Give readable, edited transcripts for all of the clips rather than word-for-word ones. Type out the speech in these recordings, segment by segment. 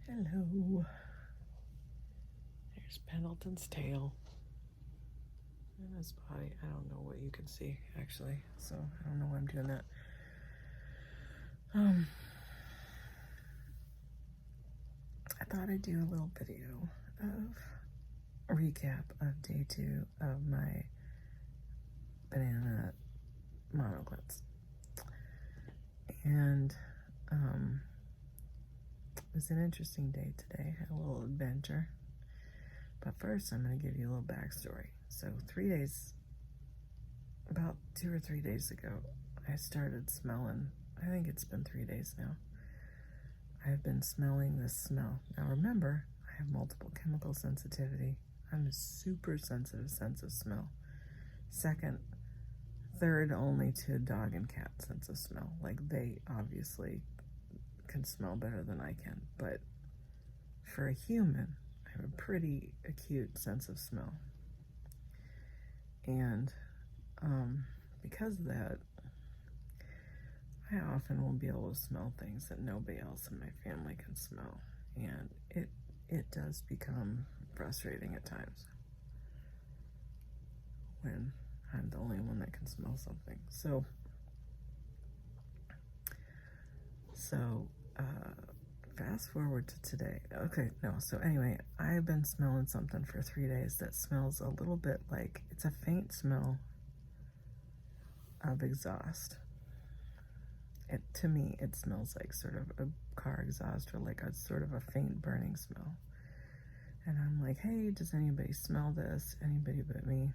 Hello. There's Pendleton's tail and his body. I don't know what you can see actually, so I don't know why I'm doing that. I thought I'd do a little video of a recap of day 2 of my banana monoclets. And it was an interesting day today. I had a little adventure. But first, I'm going to give you a little backstory. So about 2 or 3 days ago, I started smelling. I think it's been 3 days now. I've been smelling this smell. Now remember, I have multiple chemical sensitivity. I'm a super sensitive sense of smell. Third only to dog and cat sense of smell. Like, they obviously can smell better than I can. But for a human, I have a pretty acute sense of smell. And because of that, I often won't be able to smell things that nobody else in my family can smell. And it does become frustrating at times when I'm the only one that can smell something. So fast forward to today. So anyway, I've been smelling something for 3 days that smells a little bit like, it's a faint smell of exhaust. To me, it smells like sort of a car exhaust, or like a sort of a faint burning smell. And I'm like, hey, does anybody smell this? Anybody but me.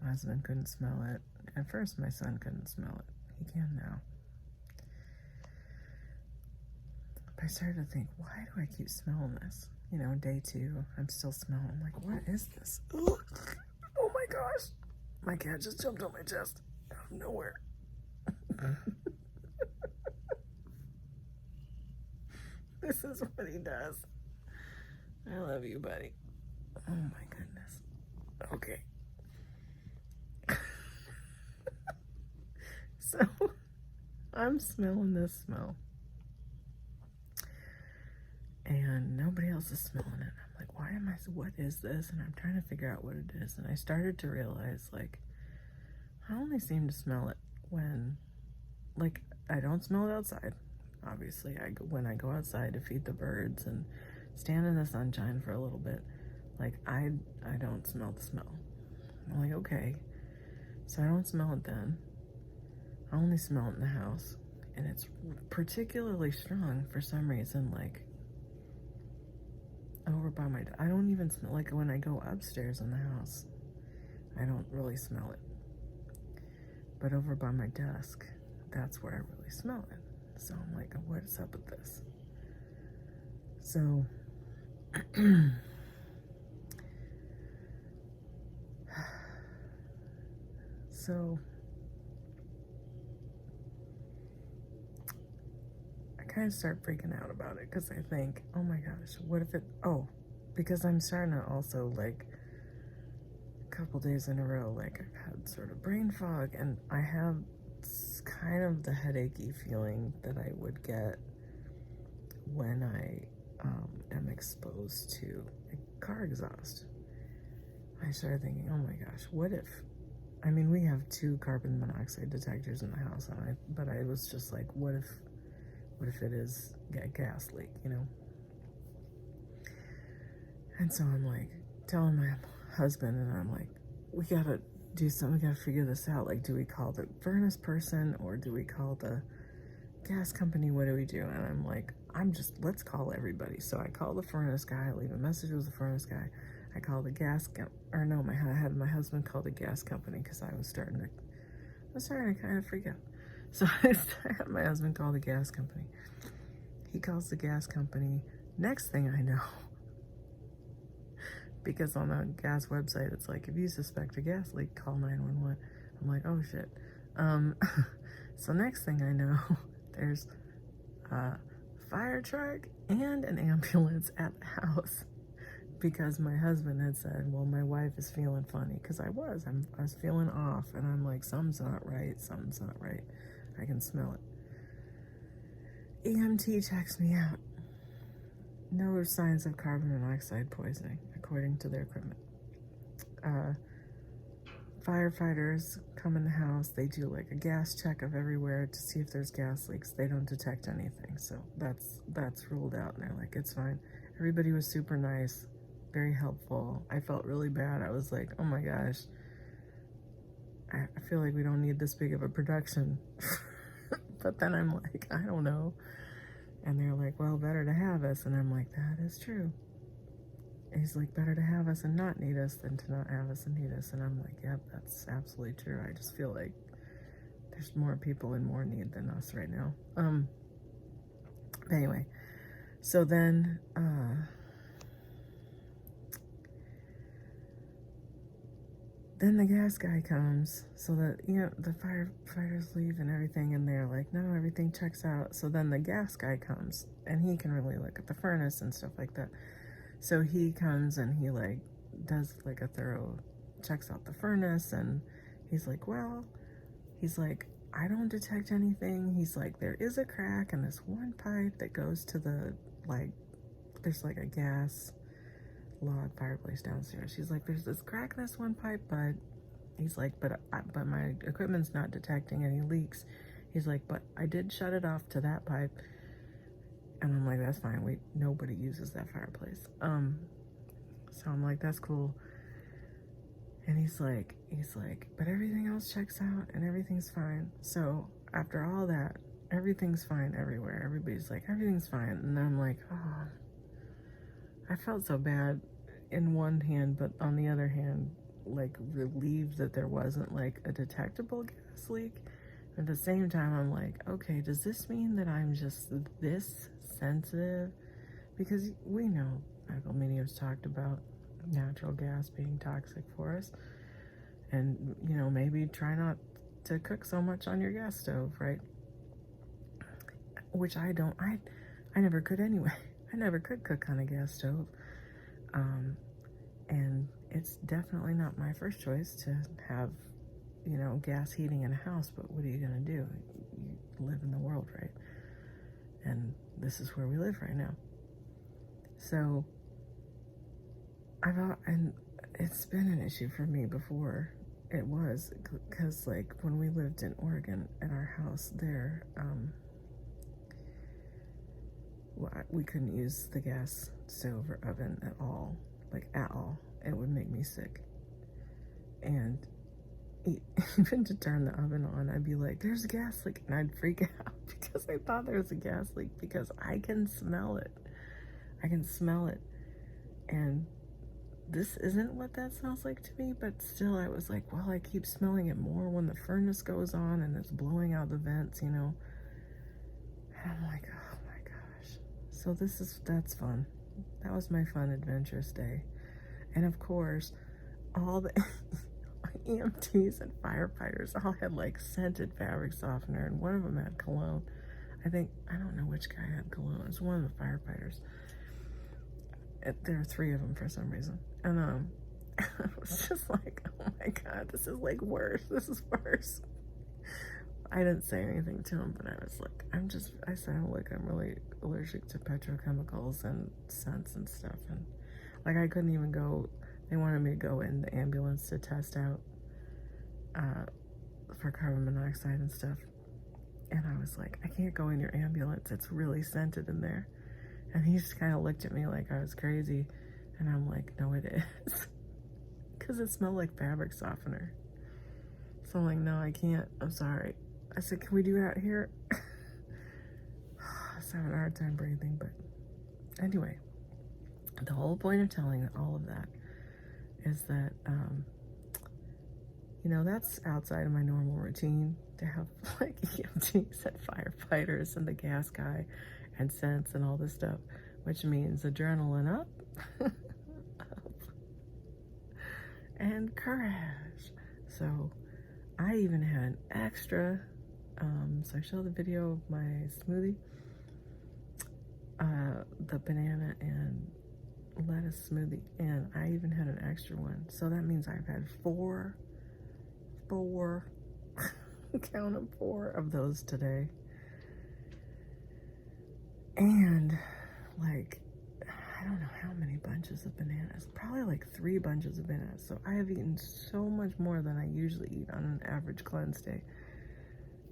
My husband couldn't smell it. At first, my son couldn't smell it. He can now. But I started to think, why do I keep smelling this? You know, day 2, I'm still smelling. I'm like, what is this? Ooh. Oh my gosh. My cat just jumped on my chest out of nowhere. This is what he does. I love you, buddy. Oh my goodness. Okay. So, I'm smelling this smell. And nobody else is smelling it. I'm like, what is this? And I'm trying to figure out what it is. And I started to realize, like, I only seem to smell it when, like, I don't smell it outside. Obviously, when I go outside to feed the birds and stand in the sunshine for a little bit, like, I don't smell the smell. I'm like, okay. So I don't smell it then. I only smell it in the house. And it's particularly strong for some reason, like, over by I don't even smell, like, when I go upstairs in the house, I don't really smell it. But over by my desk, that's where I really smell it. So I'm like, what's up with this? So, I kind of start freaking out about it because I think, oh my gosh, what if because I'm starting to also, like, a couple days in a row, like, I've had sort of brain fog, and I have kind of the headachy feeling that I would get when I am exposed to a car exhaust. I started thinking, oh my gosh, what if, I mean, we have 2 carbon monoxide detectors in the house, but I was just like, what if it is a gas leak, you know? And so I'm like telling my husband, and I'm like, we gotta do something, we gotta figure this out. Like, do we call the furnace person, or do we call the gas company? What do we do? And I'm like, let's call everybody. So I call the furnace guy, I leave a message with the furnace guy. I call the I had my husband call the gas company because I was starting to kind of freak out. So I had my husband call the gas company. He calls the gas company. Next thing I know, because on the gas website, it's like, if you suspect a gas leak, call 911. I'm like, oh shit. So next thing I know, there's a fire truck and an ambulance at the house, because my husband had said, well, my wife is feeling funny, because I was feeling off, and I'm like, something's not right, I can smell it. EMT checks me out. no signs of carbon monoxide poisoning, according to their equipment. Firefighters come in the house, they do like a gas check of everywhere to see if there's gas leaks. They don't detect anything, so that's ruled out, and they're like, it's fine. Everybody was super nice, very helpful. I felt really bad. I was like, oh my gosh, I feel like we don't need this big of a production. But then I'm like, I don't know. And they're like, well, better to have us. And I'm like, that is true. And he's like, better to have us and not need us than to not have us and need us. And I'm like, yep, that's absolutely true. I just feel like there's more people in more need than us right now. Anyway, so then, then the gas guy comes, so that, you know, the firefighters leave and everything, and they're like, no, everything checks out. So then the gas guy comes, and he can really look at the furnace and stuff like that. So he comes and he like does like a thorough, checks out the furnace, and he's like, well, he's like, I don't detect anything. He's like, there is a crack in this one pipe that goes to the, like, there's like a gas log fireplace downstairs. He's like, there's this crack in this one pipe, but he's like, but my equipment's not detecting any leaks. He's like, but I did shut it off to that pipe. And I'm like, that's fine. Nobody uses that fireplace. So I'm like, that's cool. And he's like, but everything else checks out and everything's fine. So after all that, everything's fine everywhere. Everybody's like, everything's fine. And I'm like, oh, I felt so bad in one hand, but on the other hand, like relieved that there wasn't like a detectable gas leak. At the same time, I'm like, okay, does this mean that I'm just this sensitive? Because we know medical mediums talked about natural gas being toxic for us. And, you know, maybe try not to cook so much on your gas stove, right? Which I never could anyway. I never could cook on a gas stove. And it's definitely not my first choice to have, you know, gas heating in a house, but what are you going to do? You live in the world, right? And this is where we live right now. So, and it's been an issue for me before. It was, because, like, when we lived in Oregon at our house there, we couldn't use the gas stove or oven at all. Like, at all. It would make me sick. And even to turn the oven on, I'd be like, there's a gas leak, and I'd freak out because I thought there was a gas leak, because I can smell it. I can smell it. And this isn't what that smells like to me, but still I was like, well, I keep smelling it more when the furnace goes on and it's blowing out the vents, you know. And I'm like, oh my gosh. So that's fun. That was my fun, adventurous day. And of course, all the EMTs and firefighters all had like scented fabric softener, and one of them had cologne. I don't know which guy had cologne. It was one of the firefighters. There are 3 of them for some reason. And I was just like, oh my God, this is like worse. This is worse. I didn't say anything to him, but I was like, I sound like I'm really allergic to petrochemicals and scents and stuff. And like, I couldn't even go. They wanted me to go in the ambulance to test out for carbon monoxide and stuff. And I was like, I can't go in your ambulance. It's really scented in there. And he just kind of looked at me like I was crazy. And I'm like, no, it is. Because it smelled like fabric softener. So I'm like, no, I can't. I'm sorry. I said, can we do it out here? I was having a hard time breathing. But anyway, the whole point of telling all of that is that, you know, that's outside of my normal routine to have like EMTs and firefighters and the gas guy and scents and all this stuff, which means adrenaline up, and courage. So I even had an extra, so I showed the video of my smoothie, the banana and lettuce smoothie, and I even had an extra one. So that means I've had four, count them, 4 of those today. And like, how many bunches of bananas? Probably like 3 bunches of bananas. So I have eaten so much more than I usually eat on an average cleanse day.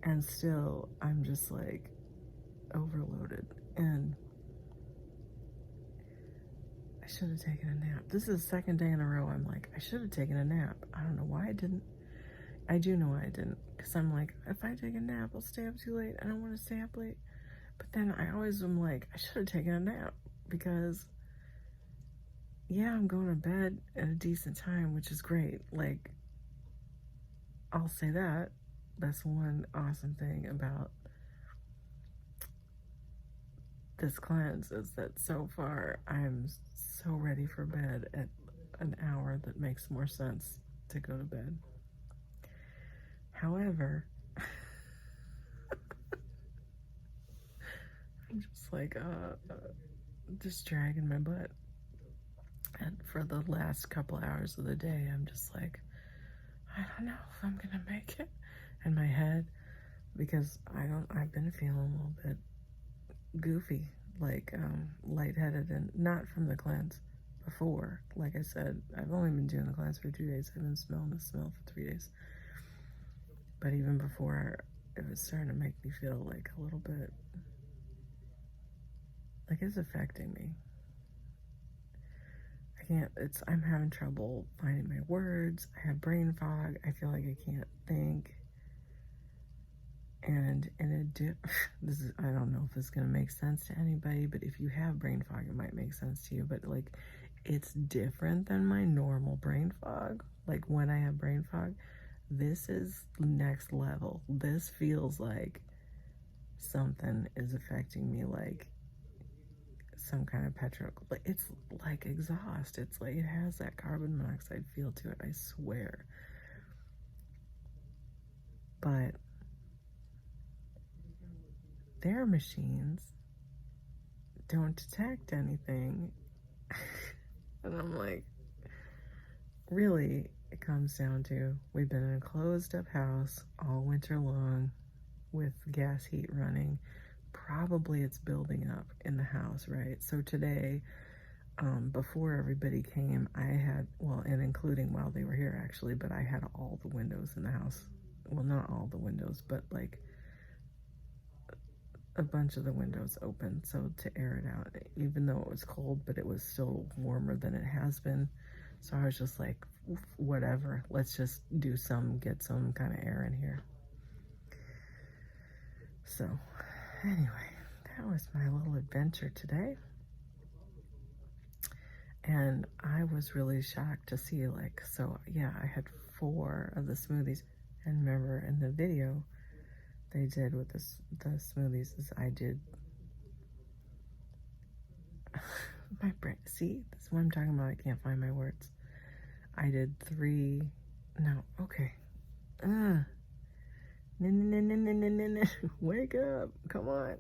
And still, I'm just like overloaded. And I should have taken a nap. This is the 2nd day in a row I'm like, I should have taken a nap. I don't know why I didn't. I do know why I didn't. Because I'm like, if I take a nap, I'll stay up too late. I don't want to stay up late. But then I always am like, I should have taken a nap. Because, yeah, I'm going to bed at a decent time, which is great. Like, I'll say that. That's one awesome thing about this cleanse is that so far I'm so ready for bed at an hour that makes more sense to go to bed. However, I'm just like, just dragging my butt. And for the last couple hours of the day, I'm just like, I don't know if I'm gonna make it in my head, because I've been feeling a little bit goofy, like lightheaded, and not from the cleanse before. Like I said, I've only been doing the cleanse for 2 days. I've been smelling the smell for 3 days. But even before, it was starting to make me feel like a little bit like it's affecting me. I'm having trouble finding my words. I have brain fog. I feel like I can't think. And I don't know if this is going to make sense to anybody, but if you have brain fog, it might make sense to you. But like, it's different than my normal brain fog. Like when I have brain fog, this is next level. This feels like something is affecting me, like some kind of like it's like exhaust. It's like it has that carbon monoxide feel to it, I swear. But their machines don't detect anything. And I'm like, really, it comes down to we've been in a closed up house all winter long with gas heat running. Probably it's building up in the house, right? So today, before everybody came, I had, well, and including while they were here actually, but I had all the windows in the house. Well, not all the windows, but like a bunch of the windows open, so to air it out, even though it was cold, but it was still warmer than it has been. So I was just like, whatever, let's just get some kind of air in here. So anyway, that was my little adventure today. And I was really shocked to see, like, so yeah, I had 4 of the smoothies. And remember in the video they did with the smoothies is I did my brain, see, that's what I'm talking about. I can't find my words. I did 3, no, okay. Wake up, come on.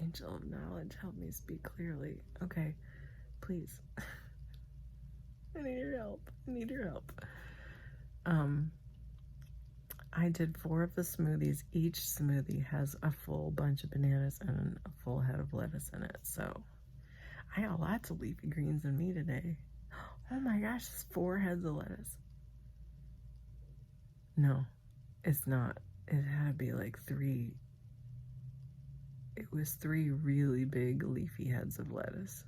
Angel of knowledge, help me speak clearly. Okay, please. I need your help. I need your help. I did 4 of the smoothies. Each smoothie has a full bunch of bananas and a full head of lettuce in it. So I got lots of leafy greens in me today. Oh my gosh, it's 4 heads of lettuce. No, it's not. It had to be like 3. It was 3 really big leafy heads of lettuce.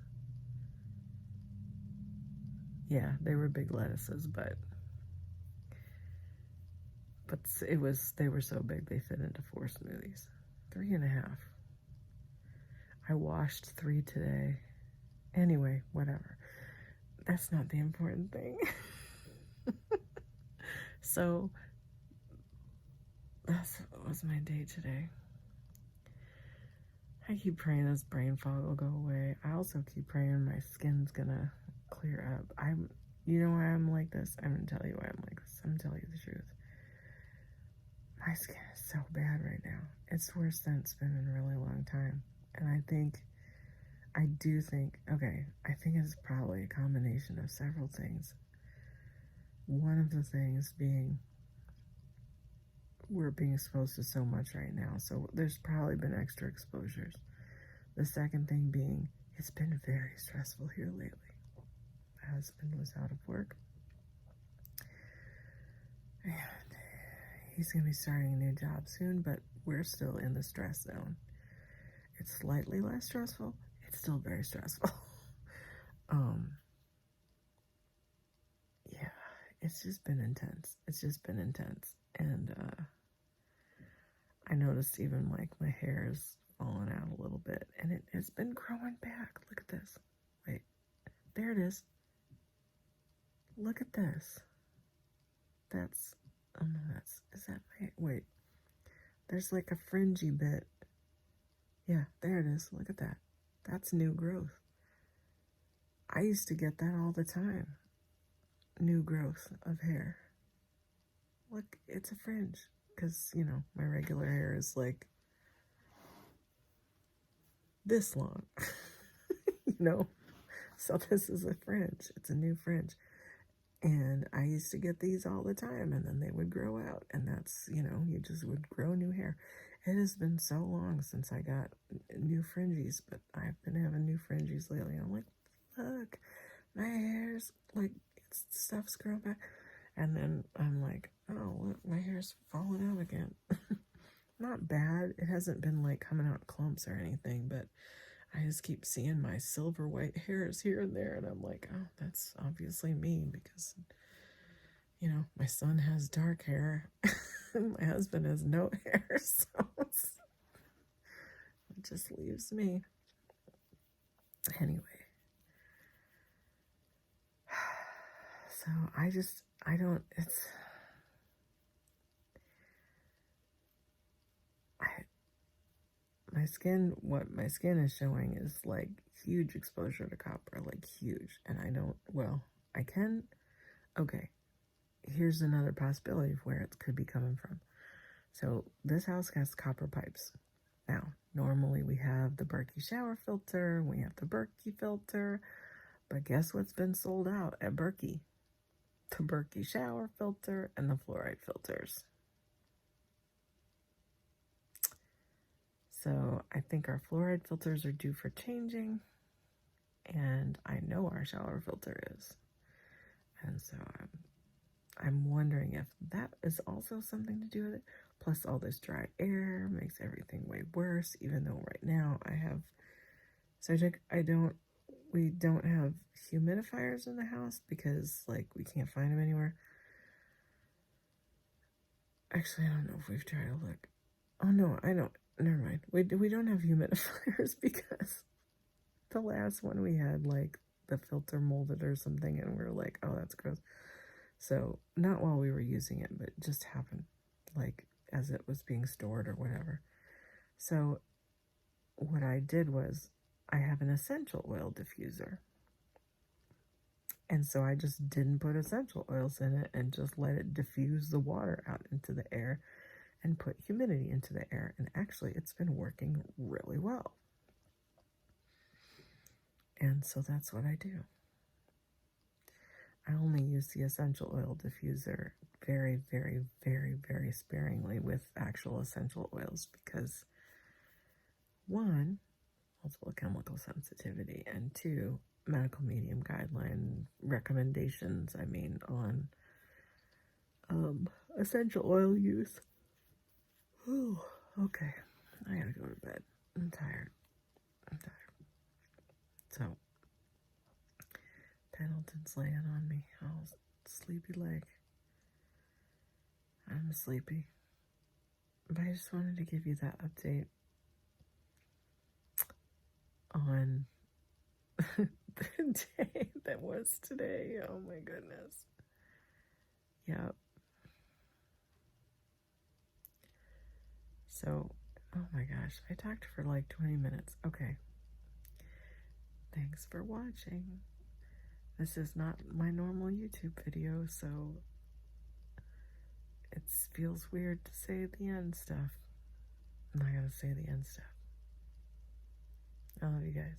Yeah, they were big lettuces, but they were so big they fit into 4 smoothies. 3.5. I washed 3 today. Anyway, whatever. That's not the important thing. So that was my day today. I keep praying this brain fog will go away. I also keep praying my skin's gonna clear up. You know why I'm like this? I'm gonna tell you why I'm like this. I'm gonna tell you the truth. My skin is so bad right now. It's worse than it's been in a really long time. And I think it's probably a combination of several things. One of the things being we're being exposed to so much right now. So there's probably been extra exposures. The second thing being, it's been very stressful here lately. My husband was out of work, and he's going to be starting a new job soon, but we're still in the stress zone. It's slightly less stressful. It's still very stressful. Yeah, it's just been intense. It's just been intense. And I noticed even like my hair's fallen out a little bit, and it has been growing back. Look at this. Wait, there it is. Look at this. That's, oh no, is that my, wait. There's like a fringy bit. Yeah, there it is. Look at that. That's new growth. I used to get that all the time. New growth of hair. Look, it's a fringe. Because, you know, my regular hair is like this long. You know? So this is a fringe. It's a new fringe. And I used to get these all the time, and then they would grow out. And that's, you know, you just would grow new hair. It has been so long since I got new fringies, but I've been having new fringies lately. I'm like, look, my hair's like, stuff's growing back. And then I'm like, oh, look, my hair's falling out again. Not bad. It hasn't been like coming out clumps or anything, but I just keep seeing my silver white hairs here and there, and I'm like, oh, that's obviously me because, you know, my son has dark hair and my husband has no hair, so it just leaves me. Anyway, so what my skin is showing is like huge exposure to copper, like huge. And okay, here's another possibility of where it could be coming from. So this house has copper pipes. Now, normally we have the Berkey shower filter, we have the Berkey filter, but guess what's been sold out at Berkey? The Berkey shower filter and the fluoride filters. So I think our fluoride filters are due for changing, and I know our shower filter is. And so I'm wondering if that is also something to do with it. Plus all this dry air makes everything way worse, even though right now we don't have humidifiers in the house because like we can't find them anywhere. Actually, I don't know if we've tried to look. Oh no, I don't. Never mind. We don't have humidifiers because the last one we had like the filter molded or something, and we were like, oh, that's gross. So not while we were using it, but it just happened like as it was being stored or whatever. So what I did was I have an essential oil diffuser. And so I just didn't put essential oils in it and just let it diffuse the water out into the air and put humidity into the air. And actually, it's been working really well. And so that's what I do. I only use the essential oil diffuser very, very, very, very sparingly with actual essential oils because, one, multiple chemical sensitivity, and two, medical medium guideline recommendations, on essential oil use. Ooh, okay, I gotta go to bed. I'm tired. So, Pendleton's laying on me. Oh, sleepy leg. I'm sleepy. But I just wanted to give you that update on the day that was today. Oh my goodness. Yep. So, oh my gosh, I talked for like 20 minutes. Okay. Thanks for watching. This is not my normal YouTube video, so it feels weird to say the end stuff. I'm not gonna say the end stuff. I love you guys.